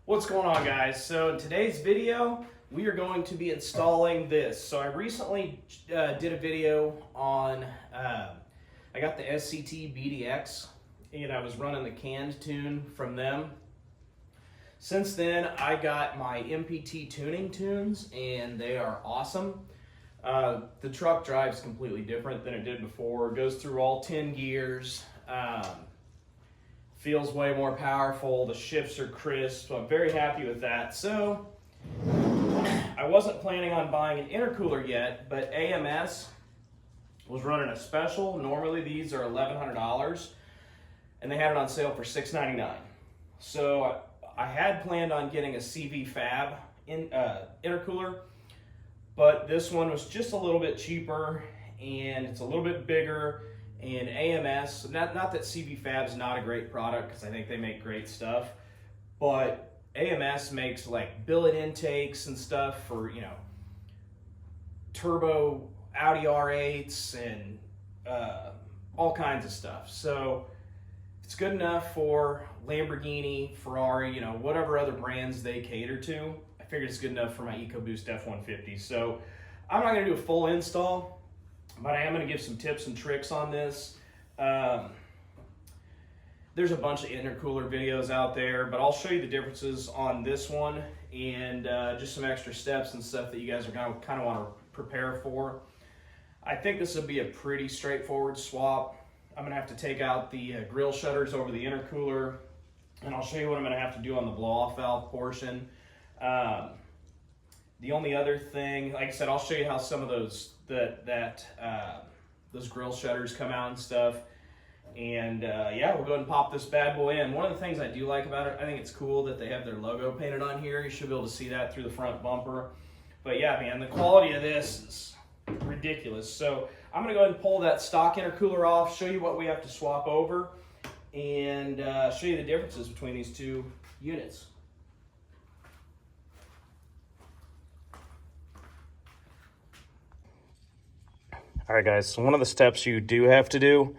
What's going on, guys? So in today's video we are going to be installing this. So I recently did a video on I got the SCT BDX and I was running the canned tune from them. Since then I got my MPT tuning tunes and they are awesome. The truck drives completely different than it did before. It goes through all 10 gears. Feels way more powerful. The shifts are crisp. So I'm very happy with that. So I wasn't planning on buying an intercooler yet, but AMS was running a special. Normally these are $1,100 and they had it on sale for $699. So I had planned on getting a CV Fab intercooler, but this one was just a little bit cheaper and it's a little bit bigger. And AMS, not that CV Fab is not a great product because I think they make great stuff, but AMS makes like billet intakes and stuff for, you know, turbo Audi R8s and all kinds of stuff. So it's good enough for Lamborghini, Ferrari, you know, whatever other brands they cater to. I figured it's good enough for my EcoBoost F-150. So I'm not going to do a full install, but I am going to give some tips and tricks on this. There's a bunch of intercooler videos out there, but I'll show you the differences on this one and just some extra steps and stuff that you guys are going to kind of want to prepare for. I think this will be a pretty straightforward swap. I'm going to have to take out the grill shutters over the intercooler, and I'll show you what I'm going to have to do on the blow-off valve portion. The only other thing, like I said, I'll show you how some of those those grill shutters come out and stuff. And yeah, we'll go ahead and pop this bad boy in. One of the things I do like about it, I think it's cool that they have their logo painted on here. You should be able to see that through the front bumper. But yeah, man, the quality of this is ridiculous. So I'm gonna go ahead and pull that stock intercooler off, show you what we have to swap over, and show you the differences between these two units. All right, guys, so one of the steps you do have to do,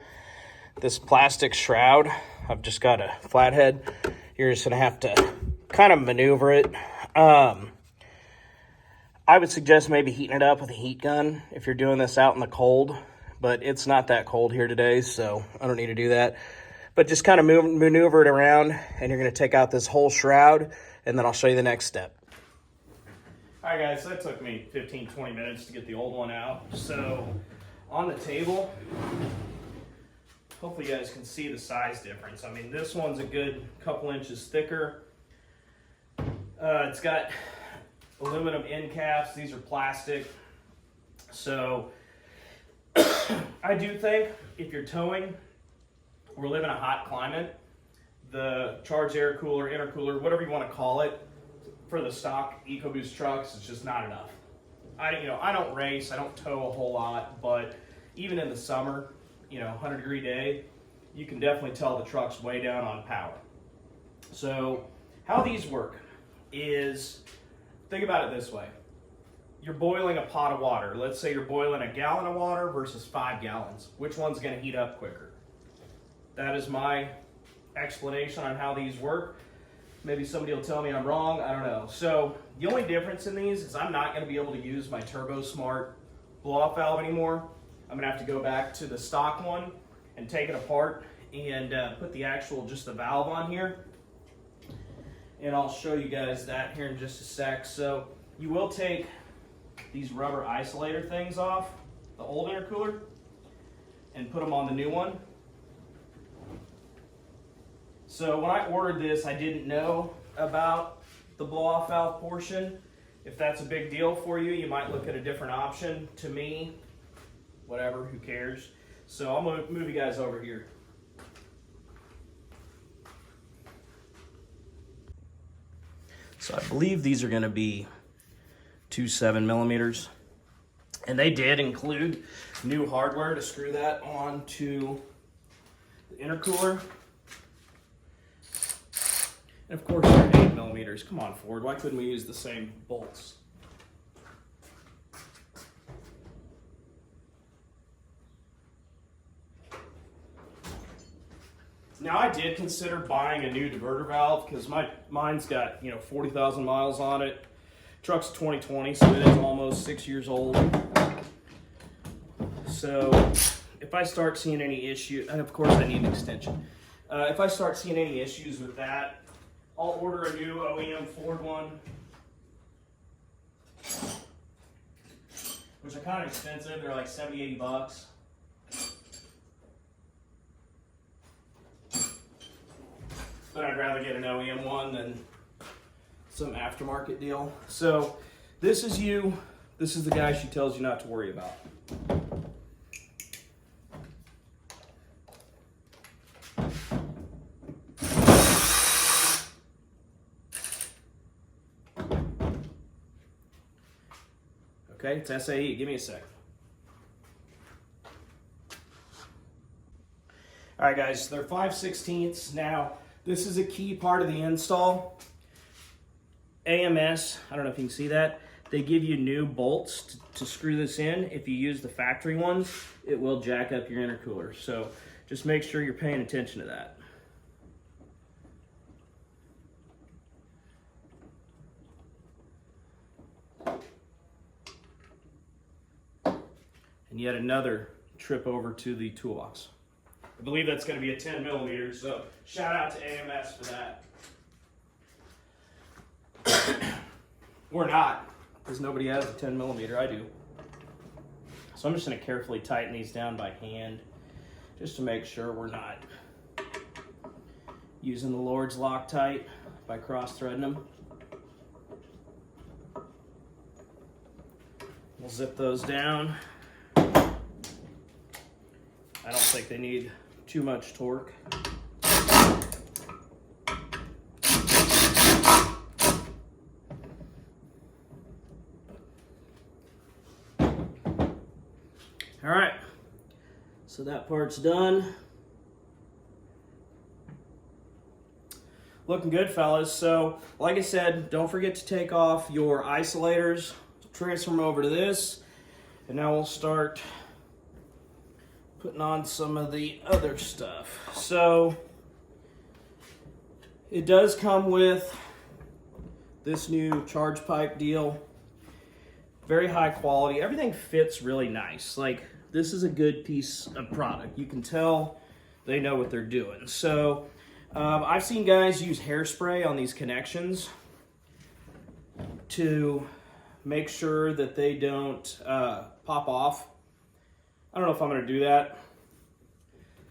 this plastic shroud, I've just got a flathead. You're just gonna have to kind of maneuver it. I would suggest maybe heating it up with a heat gun if you're doing this out in the cold, but it's not that cold here today, so I don't need to do that. But just kind of maneuver it around, and you're gonna take out this whole shroud, and then I'll show you the next step. All right, guys, so that took me 15-20 minutes to get the old one out. So on the table, hopefully you guys can see the size difference. I mean, this one's a good couple inches thicker. It's got aluminum end caps. These are plastic. So I do think if you're towing, we're living a hot climate, the charged air cooler, intercooler, whatever you want to call it, for the stock EcoBoost trucks, it's just not enough. I don't race, I don't tow a whole lot, but even in the summer, 100-degree day, you can definitely tell the truck's way down on power. So how these work is, think about it this way. You're boiling a pot of water. Let's say you're boiling a gallon of water versus 5 gallons. Which one's gonna heat up quicker? That is my explanation on how these work. Maybe somebody will tell me I'm wrong, I don't know. So the only difference in these is I'm not gonna be able to use my Turbo Smart blow-off valve anymore. I'm gonna have to go back to the stock one and take it apart and put the actual, just the valve on here. And I'll show you guys that here in just a sec. So you will take these rubber isolator things off the old intercooler and put them on the new one. So when I ordered this, I didn't know about the blow-off valve portion. If that's a big deal for you, you might look at a different option. To me, whatever, who cares? So I'm gonna move you guys over here. So I believe these are gonna be 2 7mm. And they did include new hardware to screw that onto the intercooler. And of course, they're 8mm. Come on, Ford, why couldn't we use the same bolts? Now I did consider buying a new diverter valve because mine's got 40,000 miles on it. Truck's 2020, so it is almost 6 years old. So if I start seeing any issue, and of course I need an extension. If I start seeing any issues with that, I'll order a new OEM Ford one, which are kind of expensive. They're like 70, 80 bucks. But I'd rather get an OEM one than some aftermarket deal. So this is you. This is the guy she tells you not to worry about. Okay, it's SAE. Give me a sec. All right, guys, they're 5/16. Now, this is a key part of the install. AMS, I don't know if you can see that. They give you new bolts to screw this in. If you use the factory ones, it will jack up your intercooler. So just make sure you're paying attention to that. And yet another trip over to the toolbox. I believe that's going to be a 10 millimeter, so shout out to AMS for that. Or not, because nobody has a 10 millimeter. I do. So I'm just going to carefully tighten these down by hand, just to make sure we're not using the Lord's Loctite by cross-threading them. We'll zip those down. I don't think they need too much torque. All right, so that part's done. Looking good, fellas. So, like I said, don't forget to take off your isolators, transfer them over to this, and now we'll start putting on some of the other stuff. So it does come with this new charge pipe deal. Very high quality. Everything fits really nice. Like, this is a good piece of product. You can tell they know what they're doing. So I've seen guys use hairspray on these connections to make sure that they don't pop off. I don't know if I'm going to do that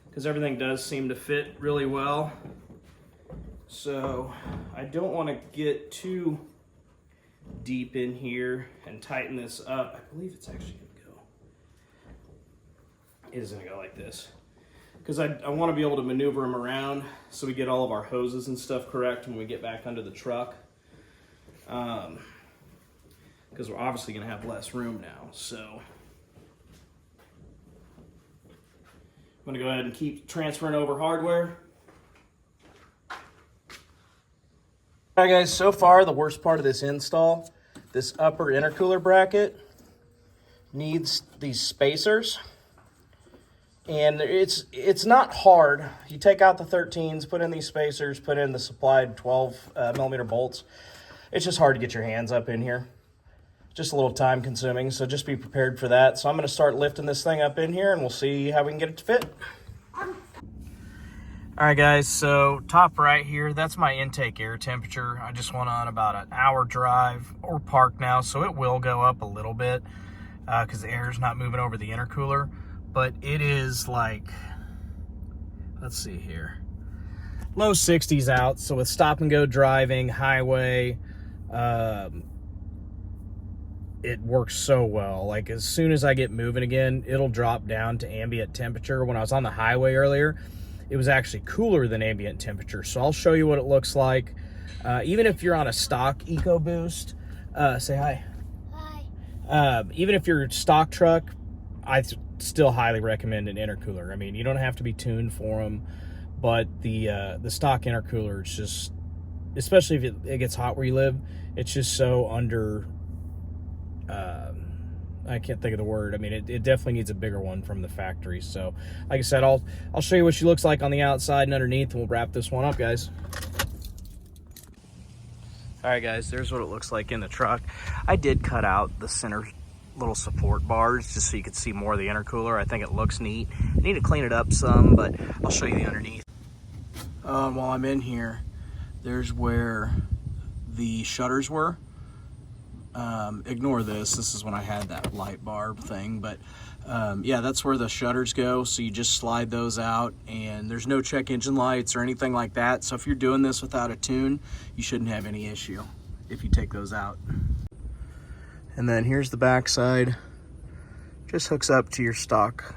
because everything does seem to fit really well. So I don't want to get too deep in here and tighten this up. I believe it's actually going to go. It is going to go like this because I want to be able to maneuver them around so we get all of our hoses and stuff correct when we get back under the truck. Because we're obviously going to have less room now. So I'm going to go ahead and keep transferring over hardware. All right, guys, so far the worst part of this install, this upper intercooler bracket needs these spacers. And it's not hard. You take out the 13s, put in these spacers, put in the supplied 12 millimeter bolts. It's just hard to get your hands up in here. Just a little time consuming, so just be prepared for that. So I'm gonna start lifting this thing up in here and we'll see how we can get it to fit. All right, guys, so top right here, that's my intake air temperature. I just went on about an hour drive or park now, so it will go up a little bit because the air is not moving over the intercooler. But it is like, let's see here, low 60s out. So with stop and go driving, highway, it works so well. Like as soon as I get moving again, it'll drop down to ambient temperature. When I was on the highway earlier, it was actually cooler than ambient temperature. So I'll show you what it looks like. Even if you're on a stock EcoBoost, say hi. Hi. Even if you're a stock truck, I still highly recommend an intercooler. I mean, you don't have to be tuned for them, but the stock intercooler, it's just, especially if it gets hot where you live, it's just so I can't think of the word. I mean, it definitely needs a bigger one from the factory. So, like I said, I'll show you what she looks like on the outside and underneath, and we'll wrap this one up, guys. All right, guys, there's what it looks like in the truck. I did cut out the center little support bars just so you could see more of the intercooler. I think it looks neat. I need to clean it up some, but I'll show you the underneath. While I'm in here, there's where the shutters were. Ignore this. This is when I had that light barb thing, but yeah, that's where the shutters go. So you just slide those out, and there's no check engine lights or anything like that. So if you're doing this without a tune, you shouldn't have any issue if you take those out. And then here's the back side. Just hooks up to your stock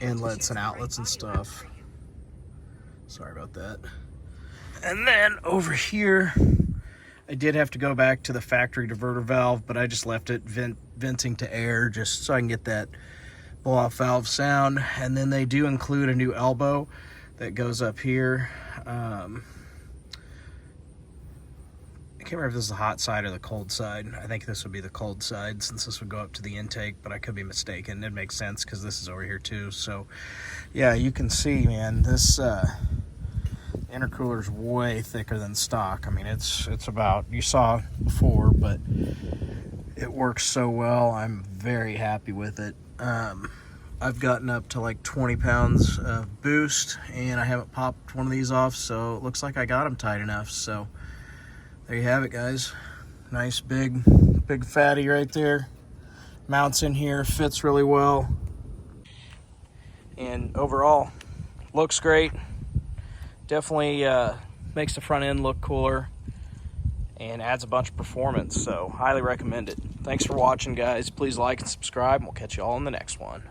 inlets and outlets and stuff. Sorry about that. And then over here, I did have to go back to the factory diverter valve, but I just left it venting to air just so I can get that blow-off valve sound. And then they do include a new elbow that goes up here. I can't remember if this is the hot side or the cold side. I think this would be the cold side since this would go up to the intake, but I could be mistaken. It makes sense because this is over here too. So yeah, you can see, man, this intercooler is way thicker than stock. I mean, it's about, you saw before, but it works so well. I'm very happy with it. I've gotten up to like 20 pounds of boost, and I haven't popped one of these off, so it looks like I got them tight enough. So there you have it, guys. Nice big fatty right there. Mounts in here, fits really well, and overall looks great. Definitely makes the front end look cooler and adds a bunch of performance, so highly recommend it. Thanks for watching, guys. Please like and subscribe, and we'll catch you all in the next one.